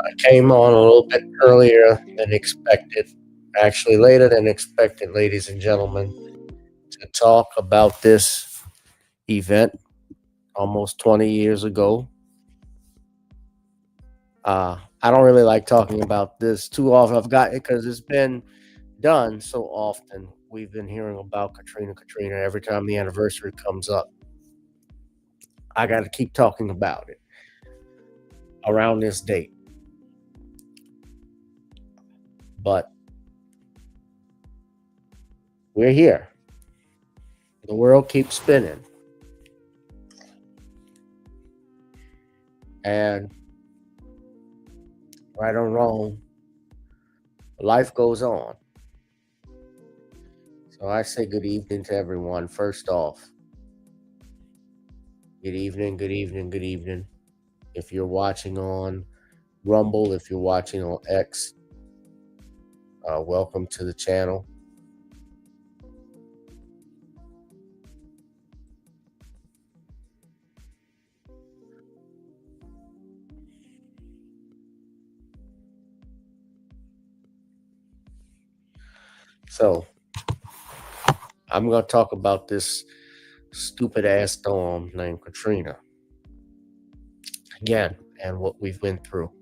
I came on a little bit earlier than expected, actually later than expected, ladies and gentlemen, to talk about this event almost 20 years ago. I don't really like talking about this too often. I've got it because it's been done so often. We've been hearing about Katrina every time the anniversary comes up. I got to keep talking about it around this date. But we're here. The world keeps spinning. And right or wrong, life goes on. So I say good evening to everyone. First off, good evening, good evening, good evening. If you're watching on Rumble, if you're watching on X, welcome to the channel. So I'm going to talk about this stupid ass storm named Katrina again and what we've been through.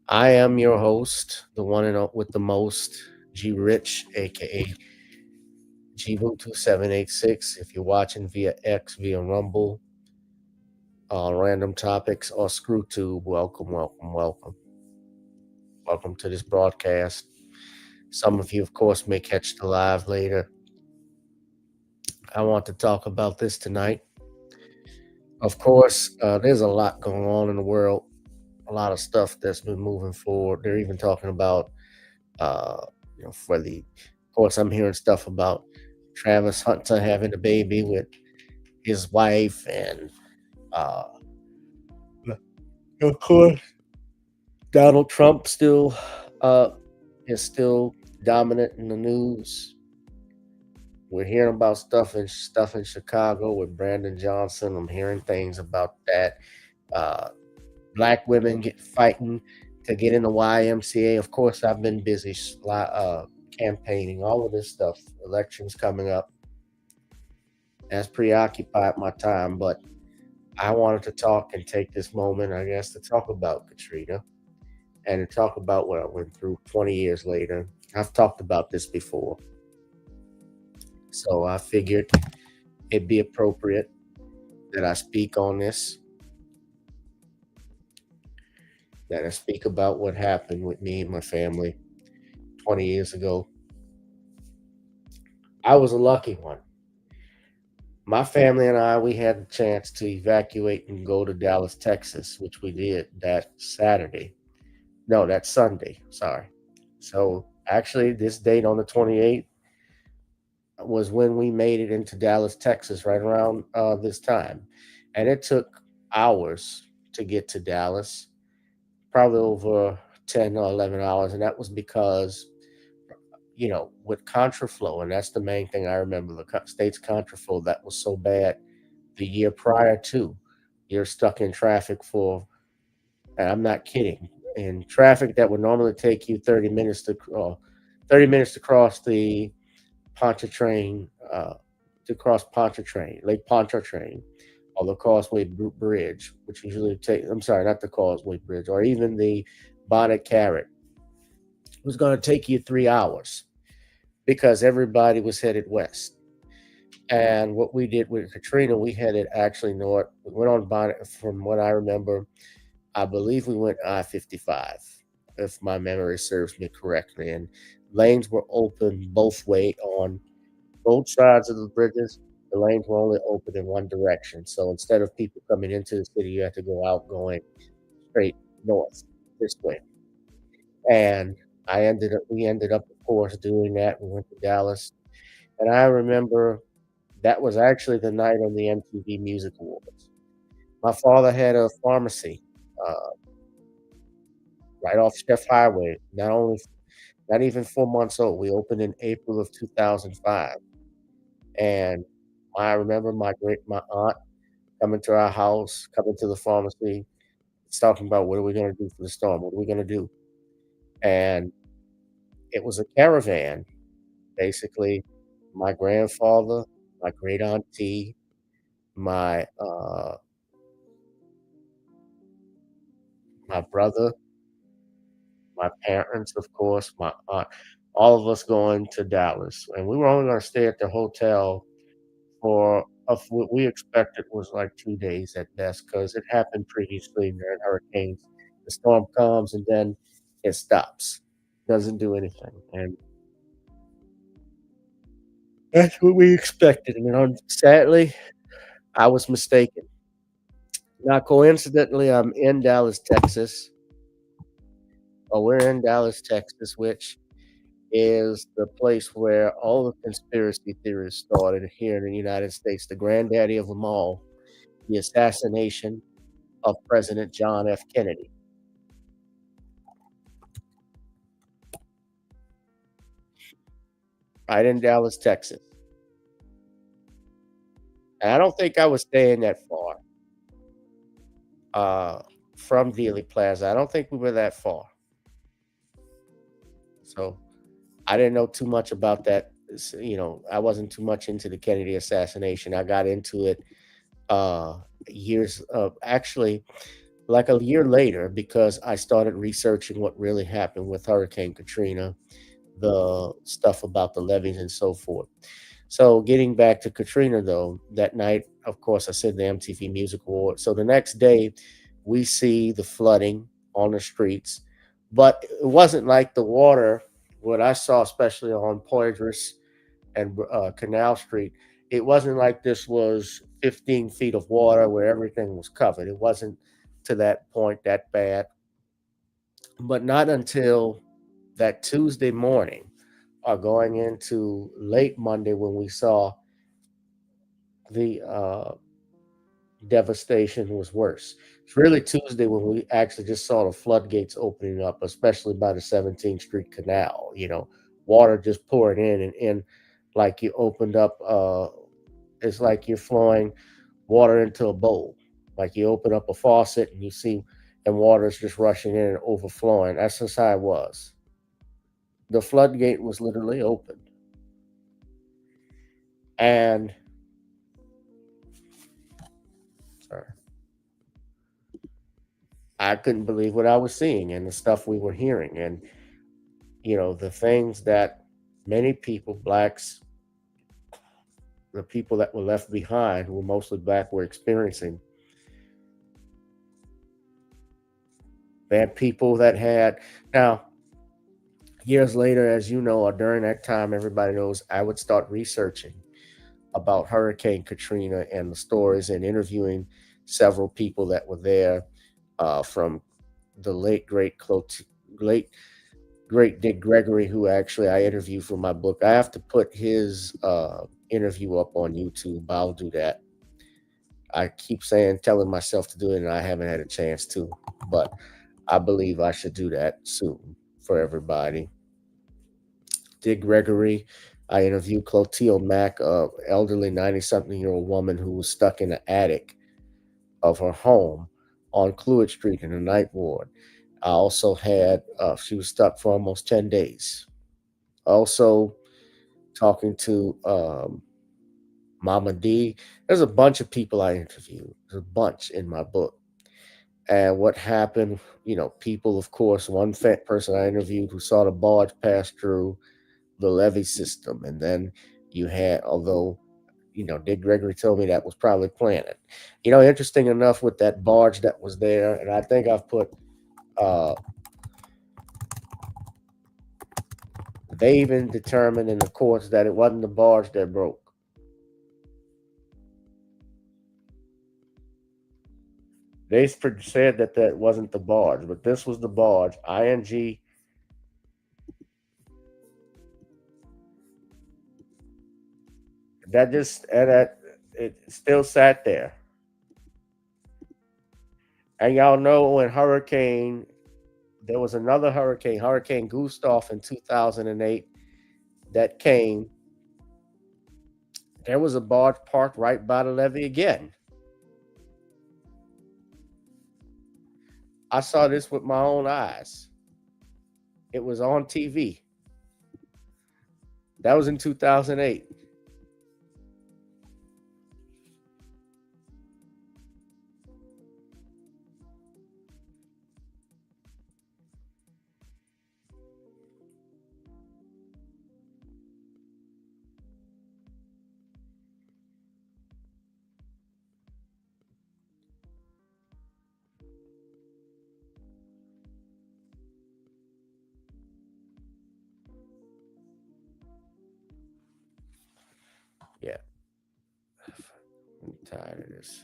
I am your host, the one and with the most, G Rich, aka Gvu2786. If you're watching via X, via Rumble, random topics, or ScrewTube, welcome, welcome, welcome. Welcome to this broadcast. Some of you, of course, may catch the live later. I want to talk about this tonight. Of course, there's a lot going on in the world, a lot of stuff that's been moving forward. They're even talking about, uh, of course, I'm hearing stuff about Travis Hunter having a baby with his wife, and uh, of course, Donald Trump uh, is still dominant in the news. We're hearing about stuff in Chicago with Brandon Johnson. I'm hearing things about that. Uh, Black women get fighting to get in the YMCA. Of course, I've been busy campaigning, all of this stuff. Elections coming up. That's preoccupied my time, but I wanted to talk and take this moment, I guess, to talk about Katrina and to talk about what I went through 20 years later. I've talked about this before. So I figured it'd be appropriate that I speak on this, that I speak about what happened with me and my family 20 years ago. I was a lucky one. My family and I, we had the chance to evacuate and go to Dallas, Texas, which we did that Saturday. No, that Sunday. Sorry. So actually, this date on the 28th was when we made it into Dallas, Texas, right around this time. And it took hours to get to Dallas, probably over 10 or 11 hours. And that was because, with contraflow, and that's the main thing I remember, the state's contraflow that was so bad the year prior to. You're stuck in traffic for, and I'm not kidding, in traffic that would normally take you 30 minutes to cross the Pontchartrain, to cross Pontchartrain, Lake Pontchartrain, or the Causeway Bridge, which usually take, I'm sorry, not the Causeway Bridge, or even the Bonnet Carrot. It was going to take you 3 hours because everybody was headed west. And what we did with Katrina, we headed actually north. We went on Bonnet, from what I remember, I believe we went I-55, if my memory serves me correctly. And lanes were open both way on both sides of the bridges. The lanes were only open in one direction. So instead of people coming into the city, you had to go out going straight north this way. And we ended up, of course, doing that. We went to Dallas. And I remember that was actually the night on the MTV Music Awards. My father had a pharmacy uh, right off Chef Highway. Not even 4 months old. We opened in April of 2005, and I remember my aunt coming to our house, coming to the pharmacy, It's talking about what are we gonna do for the storm? What are we gonna do? And it was a caravan, basically. My grandfather, my great auntie, my brother, my parents, of course, my aunt, all of us going to Dallas, and we were only gonna stay at the hotel for of what we expected was like 2 days at best, because it happened previously during hurricanes. The storm comes and then it stops, doesn't do anything, and that's what we expected, and sadly, I was mistaken. Now, coincidentally, I'm in Dallas, Texas, or we're in Dallas, Texas, which is the place where all the conspiracy theories started here in the United States, the granddaddy of them all, the assassination of President John F. Kennedy, right in Dallas, Texas. And I don't think I was staying that far uh, from Dealey Plaza. I don't think we were that far. So I didn't know too much about that. I wasn't too much into the Kennedy assassination. I got into it years actually like a year later because I started researching what really happened with Hurricane Katrina, the stuff about the levees and so forth. So getting back to Katrina though, that night, of course, I said the MTV Music Award. So the next day, we see the flooding on the streets, but it wasn't like the water. What I saw, especially on Poydras and Canal Street, it wasn't like this was 15 feet of water where everything was covered. It wasn't to that point that bad, but not until that Tuesday morning or going into late Monday when we saw the devastation was worse. It's really Tuesday when we actually just saw the floodgates opening up, especially by the 17th Street Canal. Water just pouring in and in, like you opened up. It's like you're flowing water into a bowl. Like you open up a faucet and you see, and water is just rushing in and overflowing. That's just how it was. The floodgate was literally open, and sorry, I couldn't believe what I was seeing and the stuff we were hearing, and the things that many people, blacks, the people that were left behind, who were mostly black, were experiencing. They had people that had now years later, as you know, or during that time, everybody knows I would start researching about Hurricane Katrina and the stories and interviewing several people that were there, from the late great Dick Gregory, who actually I interviewed for my book. I have to put his interview up on YouTube. I'll do that. I keep telling myself to do it, and I haven't had a chance to, but I believe I should do that soon for everybody. Dick Gregory. I interviewed Clotilde Mack, a elderly 90-something-year-old woman who was stuck in the attic of her home on Cluett Street in the night ward. I also had, she was stuck for almost 10 days. Also, talking to Mama D. There's a bunch of people I interviewed. There's a bunch in my book. And what happened, people, of course, one fat person I interviewed who saw the barge pass through the levee system. And then you had, although, Dick Gregory told me that was probably planted. Interesting enough with that barge that was there, and I think I've put, uh, they even determined in the courts that it wasn't the barge that broke. They said that that wasn't the barge, but this was the barge. ING, that just, and that it still sat there. And y'all know when there was another hurricane, Hurricane Gustav in 2008 that came. There was a barge parked right by the levee again. I saw this with my own eyes. It was on TV. That was in 2008. Yeah, I'm tired of this.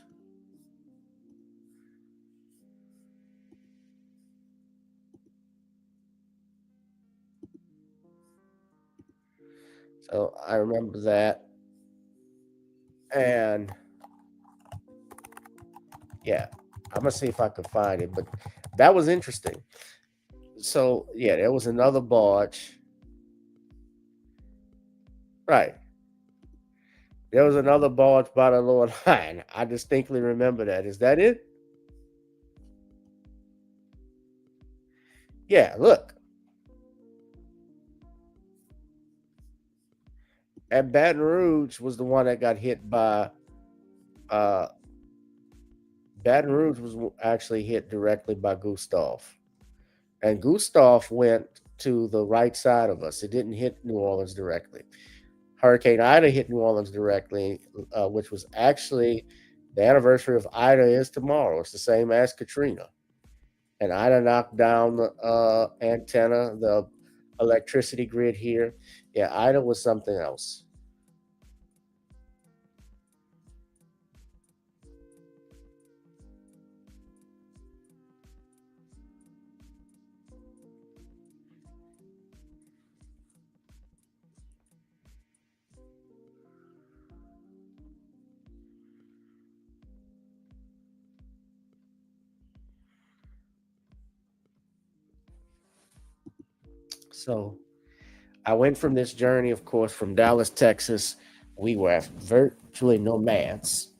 So I remember that, and yeah, I'm gonna see if I can find it. But that was interesting. So yeah, there was another barge. Right. There was another barge by the Lord Line. I distinctly remember that. Is that it? Yeah, look. And Baton Rouge was the one that got hit by uh Baton Rouge was actually hit directly by Gustav. And Gustav went to the right side of us. It didn't hit New Orleans directly. Hurricane Ida hit New Orleans directly, which was actually the anniversary of Ida is tomorrow. It's the same as Katrina. And Ida knocked down the antenna, the electricity grid here. Yeah, Ida was something else. So I went from this journey, of course, from Dallas, Texas. We were virtually nomads.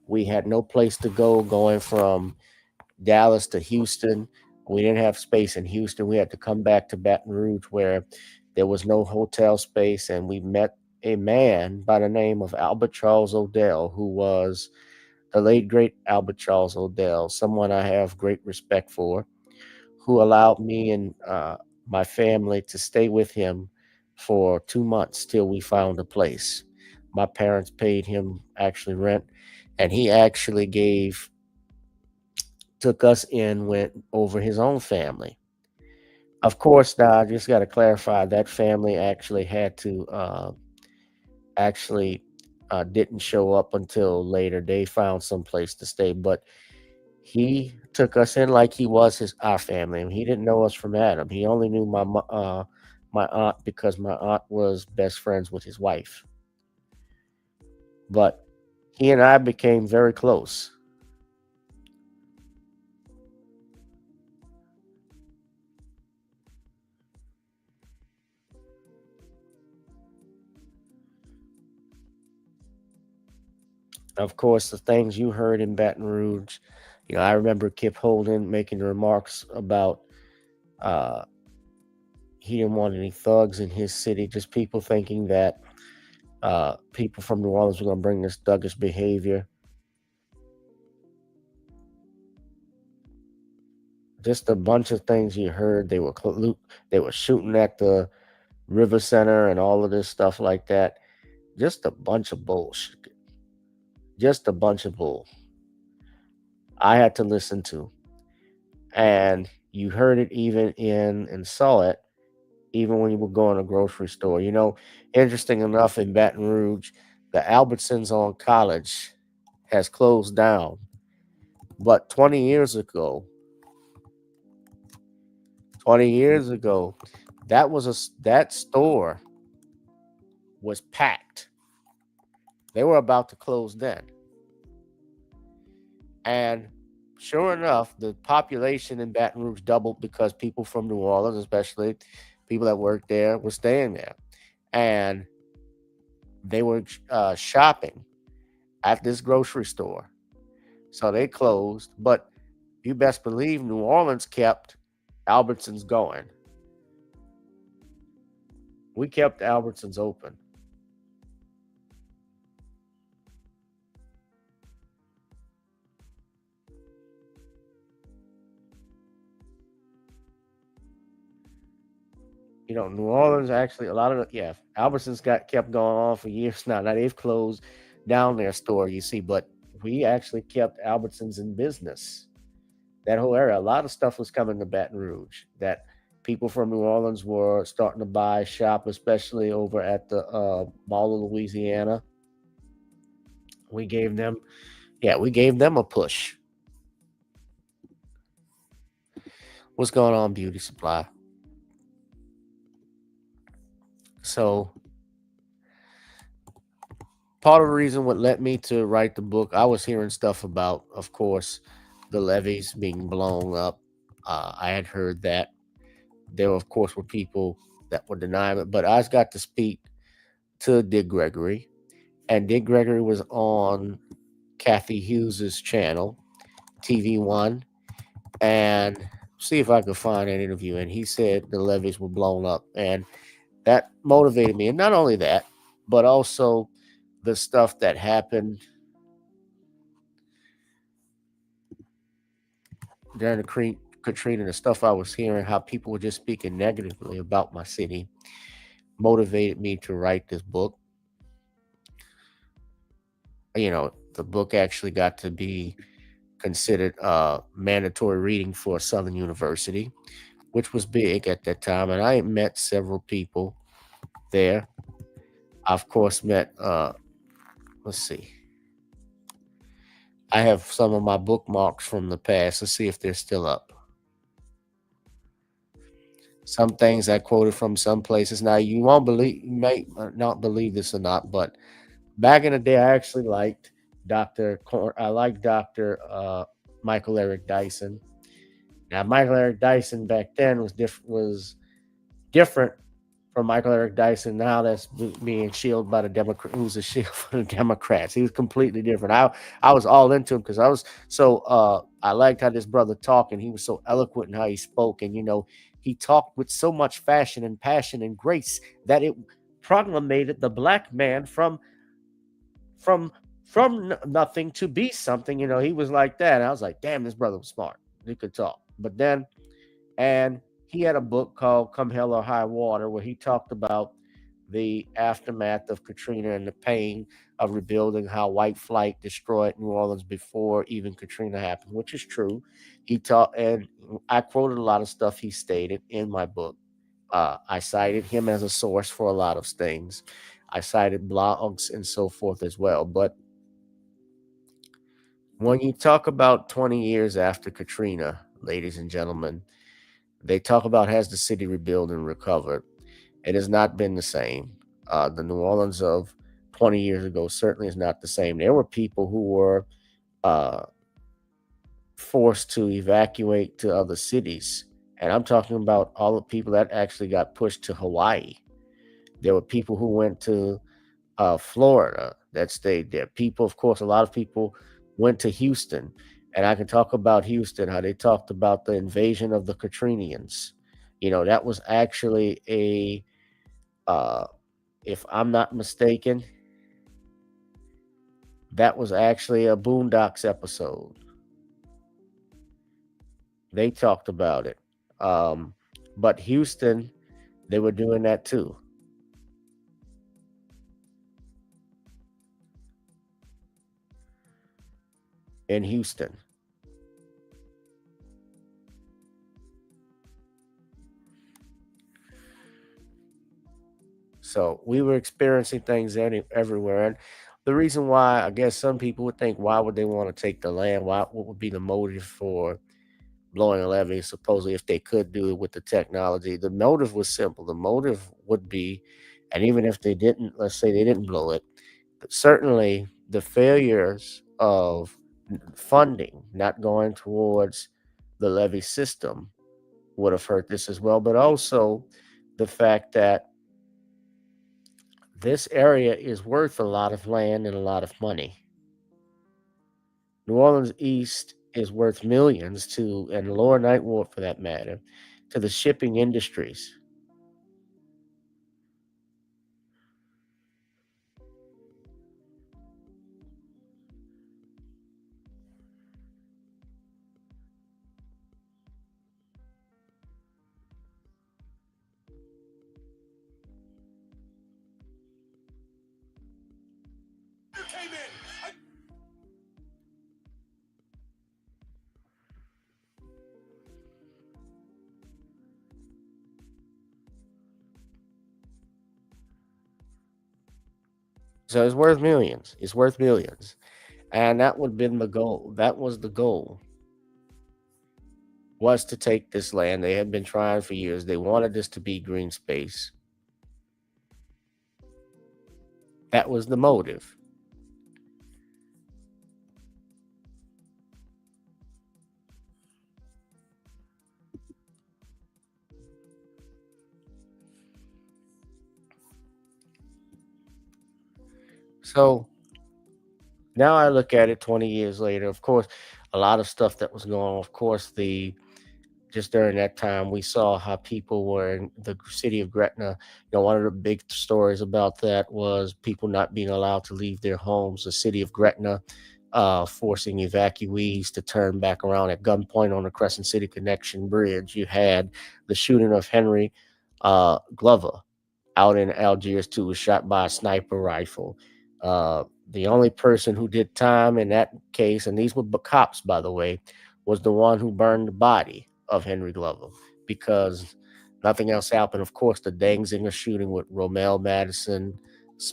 We had no place to go going from Dallas to Houston. We didn't have space in Houston. We had to come back to Baton Rouge where there was no hotel space. And we met a man by the name of Albert Charles Odell, who was the late, great Albert Charles Odell, someone I have great respect for, who allowed me and my family to stay with him for 2 months till we found a place. My parents paid him actually rent, and he actually took us in, went over his own family. Of course, now I just got to clarify that family actually had to actually didn't show up until later. They found some place to stay, but he took us in like he was his our family. He didn't know us from Adam. He only knew my aunt because my aunt was best friends with his wife. But he and I became very close. Of course, the things you heard in Baton Rouge, I remember Kip Holden making remarks about uh, he didn't want any thugs in his city, just people thinking that people from New Orleans were going to bring this thuggish behavior. Just a bunch of things you heard. They were shooting at the River Center and all of this stuff like that. Just a bunch of bullshit. Just a bunch of bull. I had to listen to, and you heard it even in and saw it even when you would go in a grocery store. Interesting enough, in Baton Rouge, the Albertsons on College has closed down. But 20 years ago, that store was packed. They were about to close then. And sure enough, the population in Baton Rouge doubled because people from New Orleans, especially people that worked there, were staying there. And they were shopping at this grocery store. So they closed. But You best believe New Orleans kept Albertsons going. We kept Albertsons open. New Orleans actually a lot of Albertsons got kept going on for years now. Now they've closed down their store, you see, but we actually kept Albertsons in business. That whole area, a lot of stuff was coming to Baton Rouge that people from New Orleans were starting to buy, shop, especially over at the Mall of Louisiana. We gave them, we gave them a push. What's going on, Beauty Supply? So part of the reason what led me to write the book, I was hearing stuff about, of course, the levees being blown up. I had heard that there, of course, were people that were denying it, but I got to speak to Dick Gregory, and Dick Gregory was on Kathy Hughes's channel, TV One, and see if I could find that interview. And he said the levees were blown up, and that motivated me. And not only that, but also the stuff that happened during the Katrina, the stuff I was hearing, how people were just speaking negatively about my city, motivated me to write this book. The book actually got to be considered mandatory reading for Southern University, which was big at that time. And I met several people there. I, of course, met, let's see, I have some of my bookmarks from the past. Let's see if they're still up. Some things I quoted from some places. Now, you may not believe this or not, but back in the day, I actually liked I liked Dr. Michael Eric Dyson. Now, Michael Eric Dyson back then was different from Michael Eric Dyson now that's being shielded by the Democrat, who's a shield for the Democrats. He was completely different. I was all into him because I liked how this brother talked, and he was so eloquent in how he spoke, and he talked with so much fashion and passion and grace that it proclamated the black man from nothing to be something. He was like that. And I was like, damn, this brother was smart. He could talk. But then, and he had a book called Come Hell or High Water, where he talked about the aftermath of Katrina and the pain of rebuilding, how white flight destroyed New Orleans before even Katrina happened, which is true. He taught, and I quoted a lot of stuff he stated in my book. I cited him as a source for a lot of things. I cited blogs and so forth as well. But when you talk about 20 years after Katrina, ladies and gentlemen, they talk about has the city rebuilt and recovered. It has not been the same. The New Orleans of 20 years ago certainly is not the same. There were people who were uh, forced to evacuate to other cities. And I'm talking about all the people that actually got pushed to Hawaii. There were people who went to Florida that stayed there. People, of course, a lot of people went to Houston. And I can talk about Houston, how they talked about the invasion of the Katrinians. That was actually if I'm not mistaken, that was actually a Boondocks episode. They talked about it. But Houston, they were doing that too. In Houston. So we were experiencing things everywhere. And the reason why, I guess some people would think, why would they want to take the land? What would be the motive for blowing a levee? Supposedly, if they could do it with the technology, the motive was simple. The motive would be, and even if they didn't, let's say they didn't blow it, but certainly the failures of funding not going towards the levee system would have hurt this as well. But also the fact that this area is worth a lot of land and a lot of money. New Orleans East is worth millions to, and lower ninth ward for that matter, to the shipping industries. So it's worth millions. It's worth millions. And that would have been the goal. That was the goal, was to take this land. They had been trying for years. They wanted this to be green space. That was the motive. So now I look at it 20 years later. Of course, a lot of stuff that was going on. Of course, the just during that time, we saw how people were in the city of Gretna. One of the big stories about that was people not being allowed to leave their homes. The city of Gretna forcing evacuees to turn back around at gunpoint on the Crescent City Connection Bridge. You had the shooting of Henry Glover out in Algiers too, was shot by a sniper rifle. The only person who did time in that case, and these were cops, by the way, was the one who burned the body of Henry Glover because nothing else happened. Of course, the Dangzinger shooting with Romel Madison's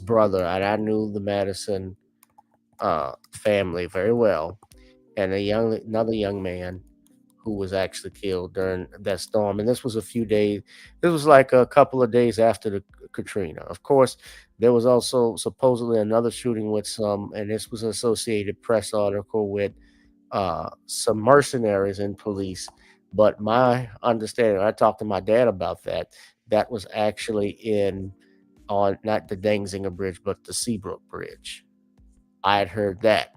brother, and I knew the Madison family very well, and another young man who was actually killed during that storm. And this was a few days. This was like a couple of days after the Katrina. Of course, there was also supposedly another shooting with some, and this was an Associated Press article with some mercenaries in police. But my understanding, I talked to my dad about that. That was actually in on not the Dangzinger Bridge, but the Seabrook Bridge. I had heard that.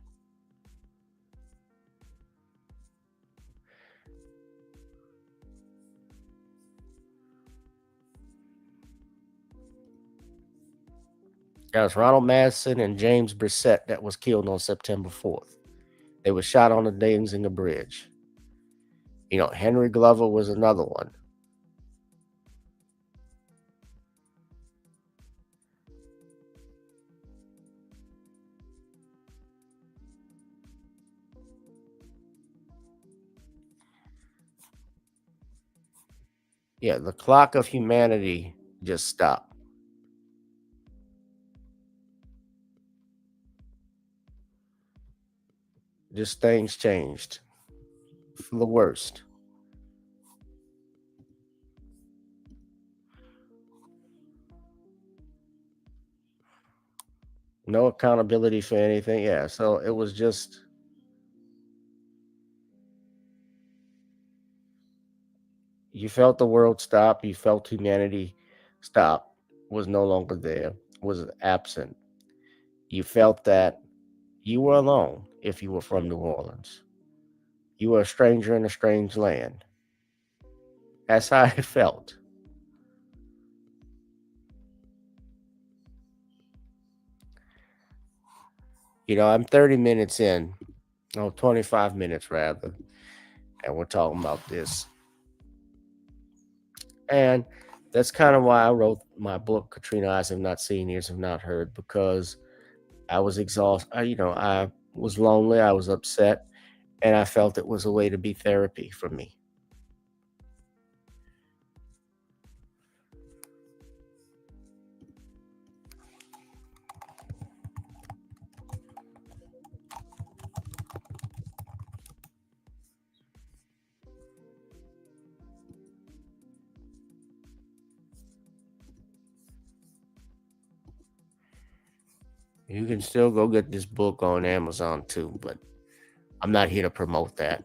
That was Ronald Madison and James Brissett that was killed on September 4th. They were shot on the Dangzinger Bridge. Henry Glover was another one. Yeah, the clock of humanity just stopped. Just things changed for the worst. No accountability for anything. Yeah, so it was just, you felt the world stop, you felt humanity stop, was no longer there, was absent. You felt that you were alone if you were from New Orleans. You were a stranger in a strange land. That's how it felt. I'm 30 minutes in, no, 25 minutes rather, and we're talking about this. And that's kind of why I wrote my book, Katrina Eyes Have Not Seen, Ears Have Not Heard, because I was exhausted. I was lonely, I was upset, and I felt it was a way to be therapy for me. You can still go get this book on Amazon too, but I'm not here to promote that.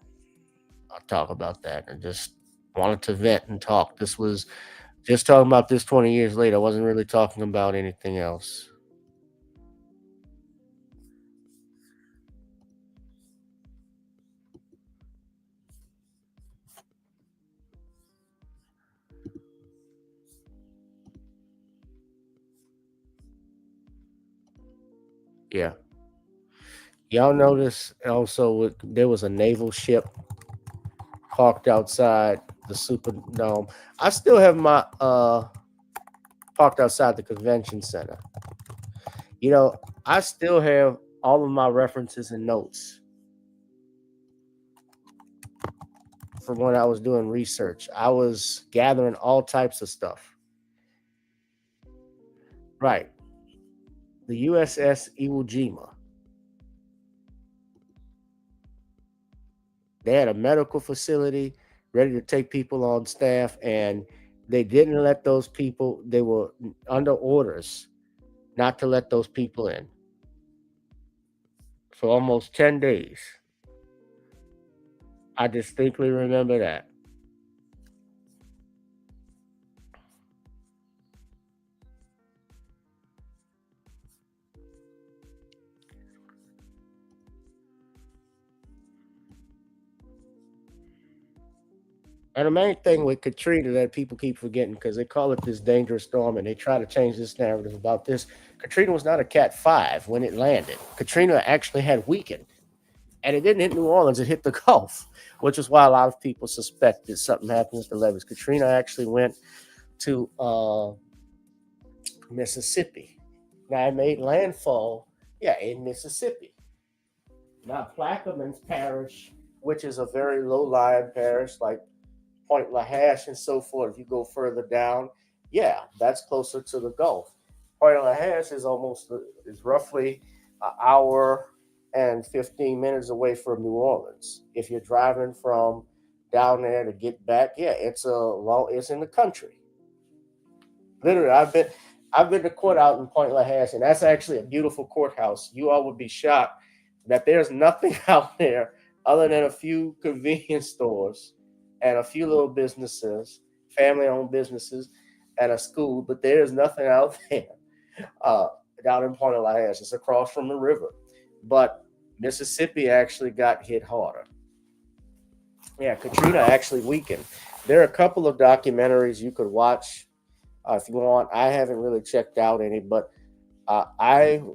I'll talk about that and just wanted to vent and talk. This was just talking about this 20 years later. I wasn't really talking about anything else. Yeah. Y'all notice also there was a naval ship parked outside the Superdome. I still have my parked outside the convention center. You know, I still have all of my references and notes from when I was doing research. I was gathering all types of stuff. Right. The USS Iwo Jima. They had a medical facility ready to take people on staff, and they didn't let those people, they were under orders not to let those people in for almost 10 days. I distinctly remember that. And the main thing with Katrina that people keep forgetting, because they call it this dangerous storm and they try to change this narrative about this. Katrina was not a Cat 5 when it landed. Katrina actually had weakened, and it didn't hit New Orleans, it hit the Gulf, which is why a lot of people suspected something happened with the levees. Katrina actually went to Mississippi. Now, it made landfall, yeah, in Mississippi. Now, Plaquemines Parish, which is a very low lying parish, like Point LaHash and so forth. If you go further down, yeah, that's closer to the Gulf. Point LaHash is is roughly an hour and 15 minutes away from New Orleans. If you're driving from down there to get back, yeah, it's in the country. Literally, I've been to court out in Point LaHash, and that's actually a beautiful courthouse. You all would be shocked that there's nothing out there other than a few convenience stores and a few little businesses, family-owned businesses, and a school. But there's nothing out there uh, down in Point LaHash. It's across from the river, but Mississippi actually got hit harder. Yeah, Katrina actually weakened. There are a couple of documentaries you could watch if you want. I haven't really checked out any, but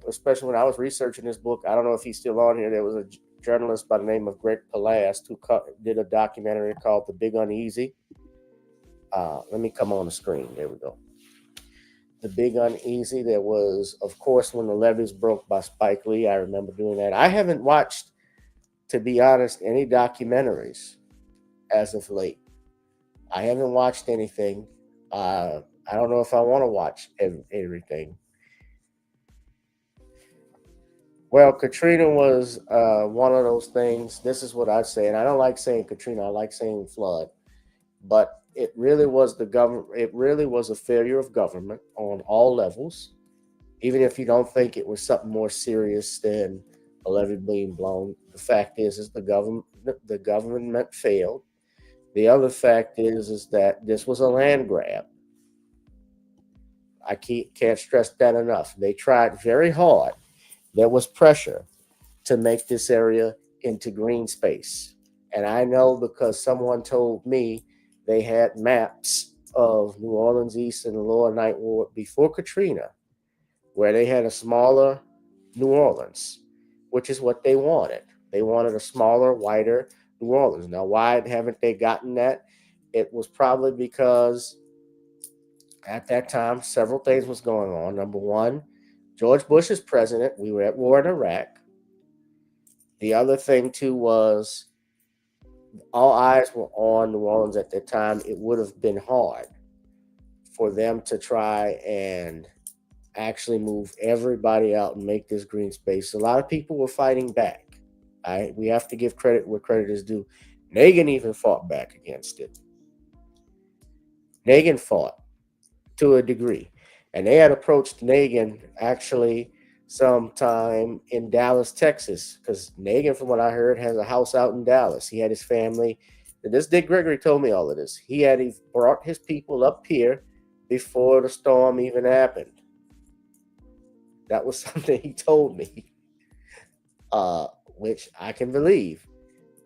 especially when I was researching this book, I don't know if he's still on here. There was a journalist by the name of Greg Palast who did a documentary called The Big Uneasy. Let me come on the screen. There we go. The Big Uneasy. There was, of course, When the Levees Broke by Spike Lee. I remember doing that. I haven't watched, to be honest, any documentaries as of late. I haven't watched anything. I don't know if I want to watch everything. Well, Katrina was one of those things. This is what I say, and I don't like saying Katrina. I like saying flood, but it really was the government. It really was a failure of government on all levels. Even if you don't think it was something more serious than a levee being blown, the fact is the government failed. The other fact is that this was a land grab. I can't stress that enough. They tried very hard. There was pressure to make this area into green space. And I know because someone told me they had maps of New Orleans East and the Lower Ninth Ward before Katrina, where they had a smaller New Orleans, which is what they wanted. They wanted a smaller, whiter New Orleans. Now, why haven't they gotten that? It was probably because at that time several things was going on. Number one, George Bush is president. We were at war in Iraq. The other thing too was all eyes were on New Orleans at that time. It would have been hard for them to try and actually move everybody out and make this green space. A lot of people were fighting back. We have to give credit where credit is due. Nagin even fought back against it. Nagin fought to a degree, and they had approached Nagin actually sometime in Dallas, Texas, because Nagin, from what I heard, has a house out in Dallas. He had his family. And this Dick Gregory told me all of this. He brought his people up here before the storm even happened. That was something he told me, which I can believe.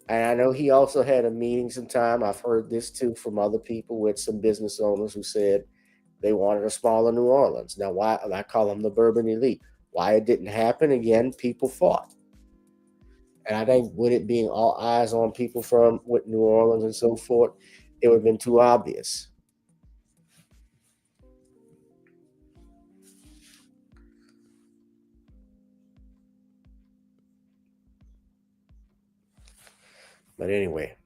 And I know he also had a meeting sometime. I've heard this too from other people with some business owners who said they wanted a smaller New Orleans. Now, why I call them the Bourbon elite. Why it didn't happen again? People fought, and I think with it being all eyes on people from with New Orleans and so forth, it would have been too obvious. But anyway,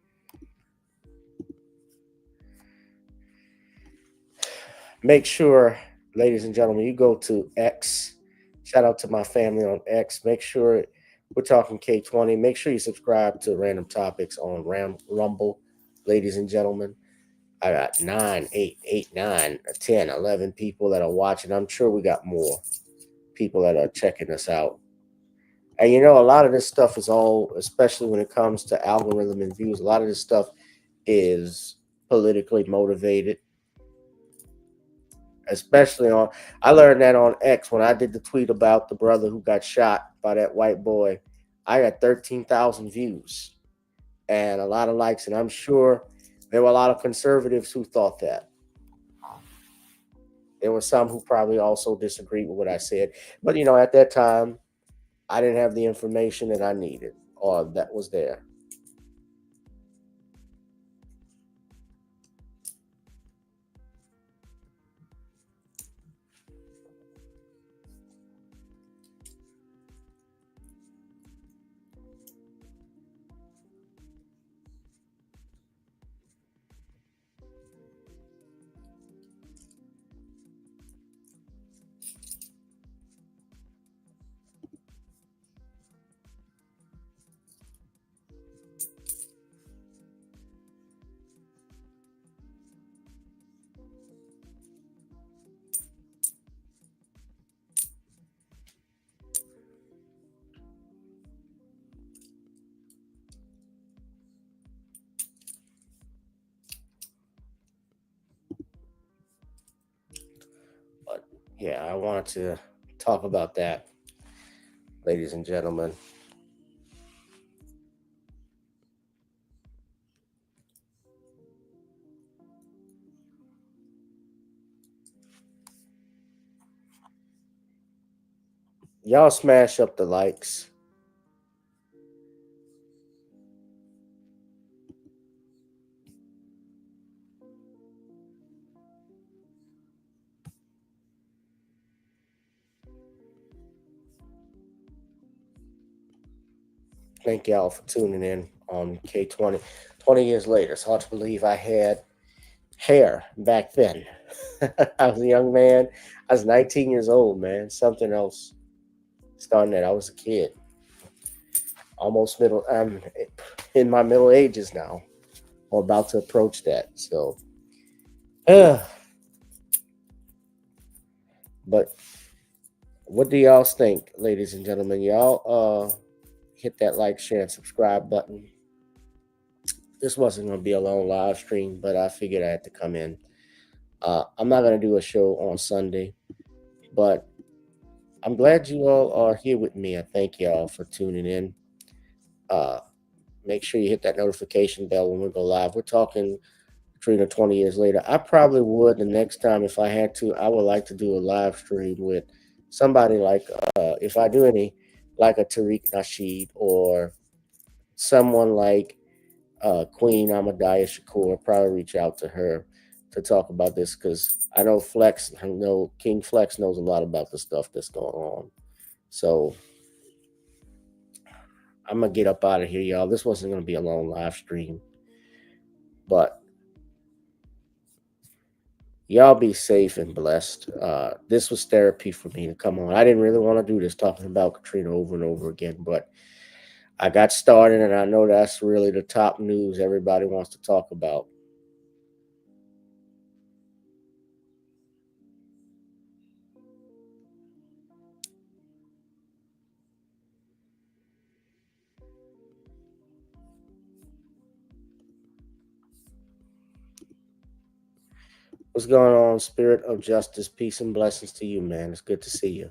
make sure, ladies and gentlemen, you go to X. Shout out to my family on X. Make sure we're talking K20. Make sure you subscribe to Random Topics on Rumble, ladies and gentlemen. I got 9, 8, 8, 9, 10, 11 people that are watching. I'm sure we got more people that are checking us out. And you know, a lot of this stuff is all, especially when it comes to algorithm and views, a lot of this stuff is politically motivated, especially on. I learned that on X when I did the tweet about the brother who got shot by that white boy. I got 13,000 views and a lot of likes, and I'm sure there were a lot of conservatives who thought that. There were some who probably also disagreed with what I said, but you know, at that time, I didn't have the information that I needed or that was there. But yeah, I wanted to talk about that, ladies and gentlemen. Y'all smash up the likes. Thank y'all for tuning in on K20. 20 years later, it's hard to believe I had hair back then. I was a young man. I was 19 years old, man. Something else. Starting that, I was a kid. Almost middle. I'm in my middle ages now, or about to approach that. So, uh, but what do y'all think, ladies and gentlemen? Y'all hit that like, share, and subscribe button. This wasn't going to be a long live stream, but I figured I had to come in. I'm not going to do a show on Sunday, but I'm glad you all are here with me. I thank y'all for tuning in. Uh, Make sure you hit that notification bell when we go live. We're talking Katrina 20 years later. I probably would the next time if I had to. I would like to do a live stream with somebody like, if I do any, like a Tariq Nasheed or someone like Queen Amadaya Shakur. Probably reach out to her to talk about this because I know I know King Flex knows a lot about the stuff that's going on. So I'm gonna get up out of here, y'all. This wasn't gonna be a long live stream, but y'all be safe and blessed. This was therapy for me to come on. I didn't really want to do this talking about Katrina over and over again, but I got started, and I know that's really the top news everybody wants to talk about. What's going on, Spirit of Justice? Peace and blessings to you, man. It's good to see you.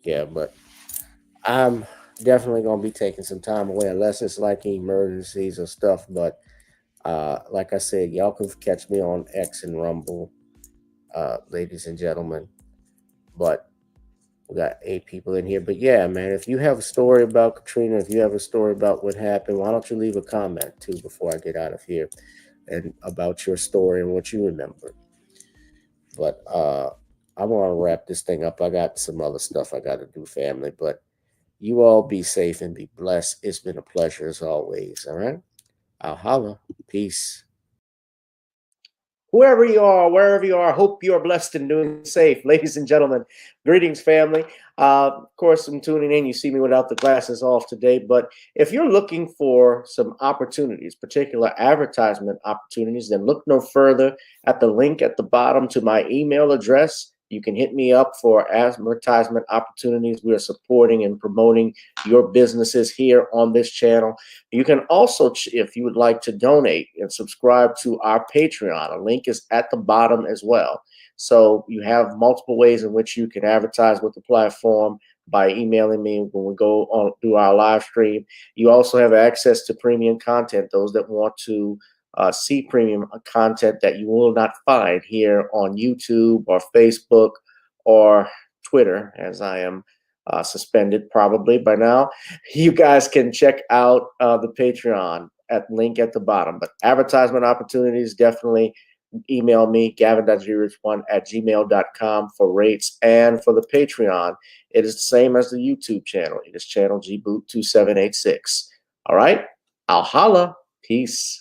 Yeah, but I'm definitely gonna be taking some time away unless it's like emergencies or stuff. But like I said, y'all can catch me on X and Rumble. ladies and gentlemen. But we got 8 people in here. But yeah, man, if you have a story about Katrina, if you have a story about what happened, why don't you leave a comment too before I get out of here and about your story and what you remember. But I'm gonna wrap this thing up. I got some other stuff I gotta do, family. But you all be safe and be blessed. It's been a pleasure as always. All right. I'll holla. Peace. Whoever you are, wherever you are, hope you are blessed and doing safe. Ladies and gentlemen, greetings, family. Of course, I'm tuning in. You see me without the glasses off today. But if you're looking for some opportunities, particular advertisement opportunities, then look no further at the link at the bottom to my email address. You can hit me up for advertisement opportunities. We are supporting and promoting your businesses here on this channel. You can also, if you would like to donate and subscribe to our Patreon, a link is at the bottom as well. So you have multiple ways in which you can advertise with the platform by emailing me when we go on do our live stream. You also have access to premium content, those that want to see premium content that you will not find here on YouTube or Facebook or Twitter, as I am suspended probably by now. You guys can check out the Patreon at link at the bottom. But advertisement opportunities, definitely email me, gavin.grich1@gmail.com for rates. And for the Patreon, it is the same as the YouTube channel. It is channel GBoot2786. All right. I'll holla. Peace.